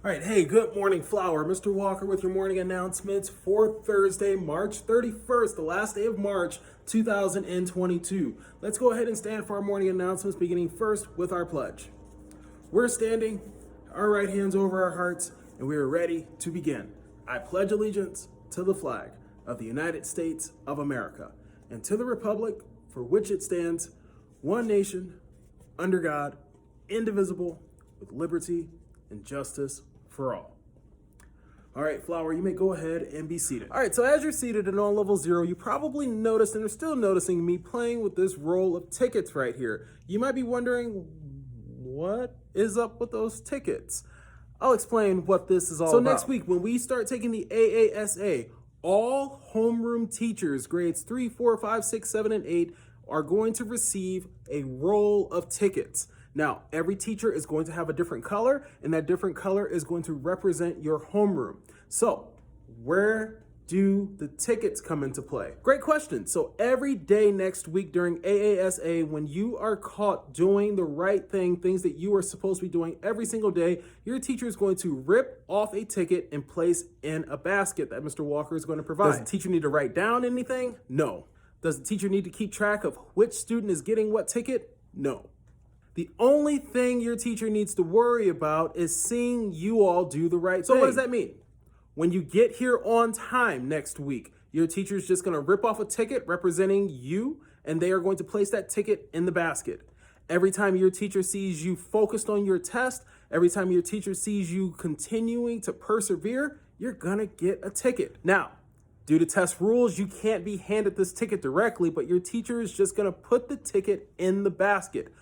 All right, hey, good morning, Flower. Mr. Walker with your morning announcements for Thursday, March 31st, the last day of March 2022. Let's go ahead and stand for our morning announcements, beginning first with our pledge. We're standing, our right hands over our hearts, and we are ready to begin. I pledge allegiance to the flag of the United States of America and to the republic for which it stands, one nation, under God, indivisible, with liberty and justice for all. All right, Flower, you may go ahead and be seated. All right, so as you're seated and on level 0, you probably noticed and are still noticing me playing with this roll of tickets right here. You might be wondering, what is up with those tickets? I'll explain what this is all about. So next week, when we start taking the AASA, all homeroom teachers, grades 3, 4, 5, 6, 7, and 8, are going to receive a roll of tickets. Now, every teacher is going to have a different color, and that different color is going to represent your homeroom. So, where do the tickets come into play? Great question. So every day next week during AASA, when you are caught doing the right thing, things that you are supposed to be doing every single day, your teacher is going to rip off a ticket and place in a basket that Mr. Walker is going to provide. Does the teacher need to write down anything? No. Does the teacher need to keep track of which student is getting what ticket? No. The only thing your teacher needs to worry about is seeing you all do the right thing. So what does that mean? When you get here on time next week, your teacher is just going to rip off a ticket representing you, and they are going to place that ticket in the basket. Every time your teacher sees you focused on your test, every time your teacher sees you continuing to persevere, you're going to get a ticket. Now, due to test rules, you can't be handed this ticket directly, but your teacher is just going to put the ticket in the basket.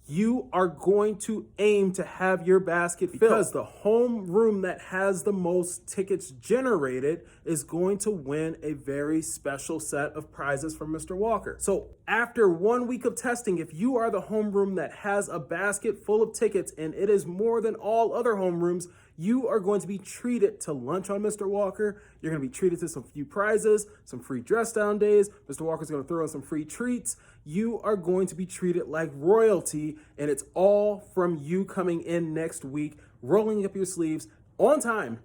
You are going to aim to have your basket filled because the home room that has the most tickets generated is going to win a very special set of prizes from Mr. Walker. So after 1 week of testing, if you are the home room that has a basket full of tickets and it is more than all other home rooms, you are going to be treated to lunch on Mr. Walker. You're going to be treated to some few prizes, some free dress down days. Mr. Walker's going to throw in some free treats. You are going to be treated like royalty, and it's all from you coming in next week, rolling up your sleeves on time,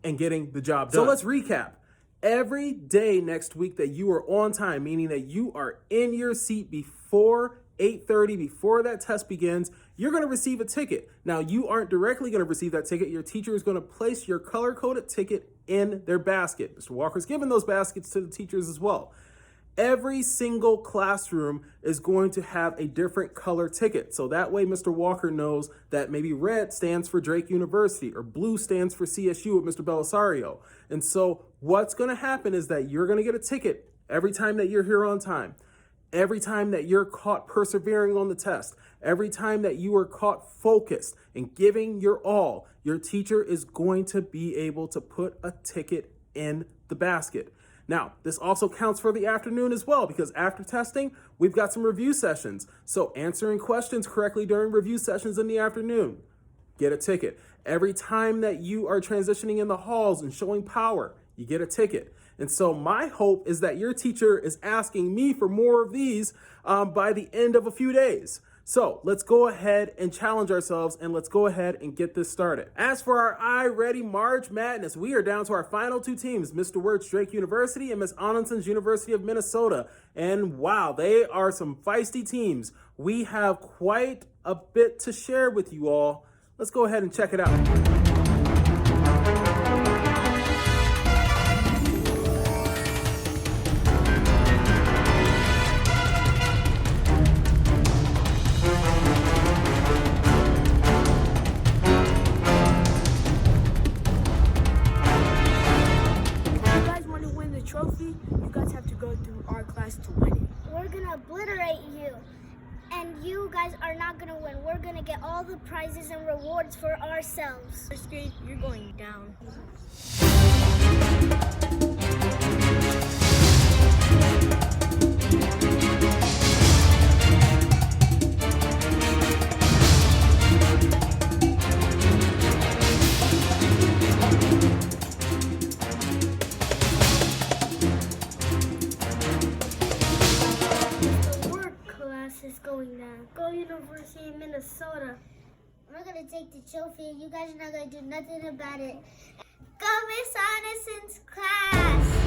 and getting the job done. So let's recap. Every day next week that you are on time, meaning that you are in your seat before 8:30, before that test begins, you're going to receive a ticket. Now, you aren't directly going to receive that ticket. Your teacher is going to place your color-coded ticket in their basket. Mr. Walker's given those baskets to the teachers as well. Every single classroom is going to have a different color ticket. So that way, Mr. Walker knows that maybe red stands for Drake University or blue stands for CSU with Mr. Belisario. And so what's going to happen is that you're going to get a ticket every time that you're here on time. Every time that you're caught persevering on the test, every time that you are caught focused and giving your all, your teacher is going to be able to put a ticket in the basket. Now, this also counts for the afternoon as well, because after testing, we've got some review sessions. So answering questions correctly during review sessions in the afternoon, get a ticket. Every time that you are transitioning in the halls and showing power, you get a ticket. And so my hope is that your teacher is asking me for more of these by the end of a few days. So let's go ahead and challenge ourselves, and let's go ahead and get this started. As for our I-Ready March Madness, we are down to our final two teams, Mr. Wirtz Drake University and Miss Ononson's University of Minnesota. And wow, they are some feisty teams. We have quite a bit to share with you all. Let's go ahead and check it out. Trophy, you guys have to go through our class to win it. We're gonna obliterate you, and you guys are not gonna win. We're gonna get all the prizes and rewards for ourselves. First grade, you're going down. Is going down. Go University of Minnesota. we're gonna take the trophy and you guys are not gonna do nothing about it. Go Miss Honison's class!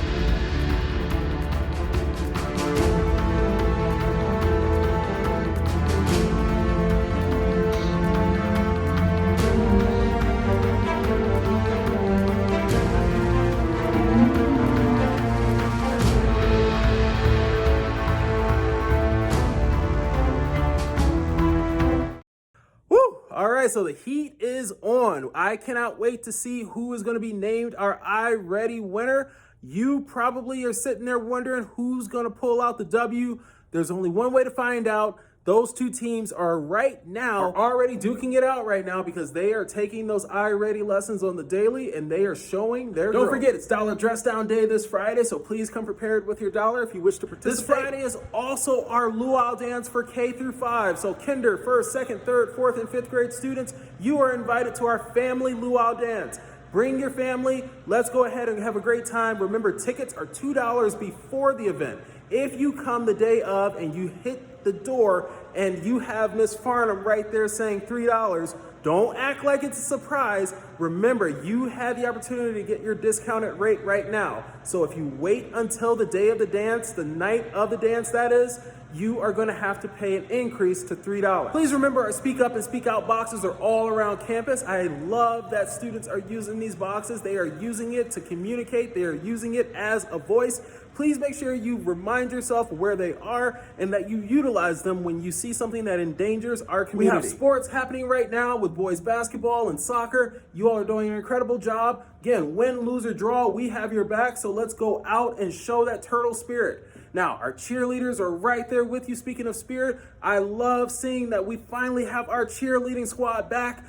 All right, so the heat is on. I cannot wait to see who is going to be named our iReady winner. You probably are sitting there wondering who's going to pull out the W. There's only one way to find out. Those two teams are already duking it out right now because they are taking those iReady lessons on the daily and they are showing their growth. Don't forget, it's Dollar Dress Down Day this Friday, so please come prepared with your dollar if you wish to participate. This Friday is also our luau dance for K through 5. So kinder, 1st, 2nd, 3rd, 4th, and 5th grade students, you are invited to our family luau dance. Bring your family. Let's go ahead and have a great time. Remember, tickets are $2 before the event. If you come the day of and you hit the door and you have Miss Farnham right there saying $3, don't act like it's a surprise. Remember, you have the opportunity to get your discounted rate right now. So if you wait until the day of the dance, the night of the dance that is, you are going to have to pay an increase to $3. Please remember, our Speak Up and Speak Out boxes are all around campus. I love that students are using these boxes. They are using it to communicate. They are using it as a voice. Please make sure you remind yourself where they are and that you utilize them when you see something that endangers our community. We have sports happening right now with boys basketball and soccer. You all are doing an incredible job. Again, win, lose, or draw, we have your back. So let's go out and show that turtle spirit. Now, our cheerleaders are right there with you. Speaking of spirit, I love seeing that we finally have our cheerleading squad back.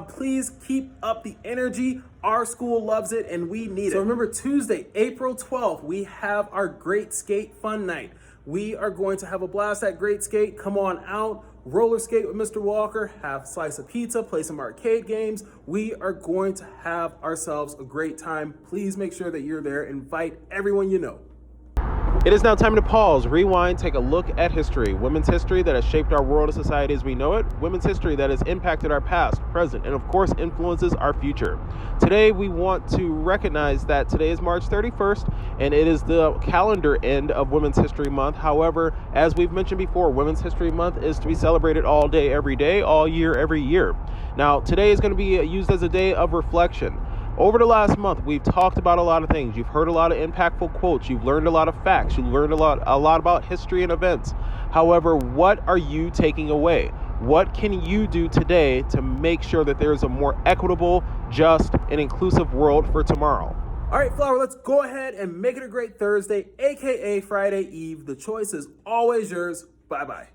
Please keep up the energy. Our school loves it and we need it. So remember, Tuesday, April 12th, we have our Great Skate Fun Night. We are going to have a blast at Great Skate. Come on out, roller skate with Mr. Walker, have a slice of pizza, play some arcade games. We are going to have ourselves a great time. Please make sure that you're there. Invite everyone you know. It is now time to pause, rewind, take a look at history. Women's history that has shaped our world and society as we know it. Women's history that has impacted our past, present, and of course influences our future. Today we want to recognize that today is March 31st and it is the calendar end of Women's History Month. However, as we've mentioned before, Women's History Month is to be celebrated all day, every day, all year, every year. Now, today is going to be used as a day of reflection. Over the last month, we've talked about a lot of things. You've heard a lot of impactful quotes. You've learned a lot of facts. You've learned a lot about history and events. However, what are you taking away? What can you do today to make sure that there is a more equitable, just, and inclusive world for tomorrow? All right, Flower, let's go ahead and make it a great Thursday, aka Friday Eve. The choice is always yours. Bye-bye.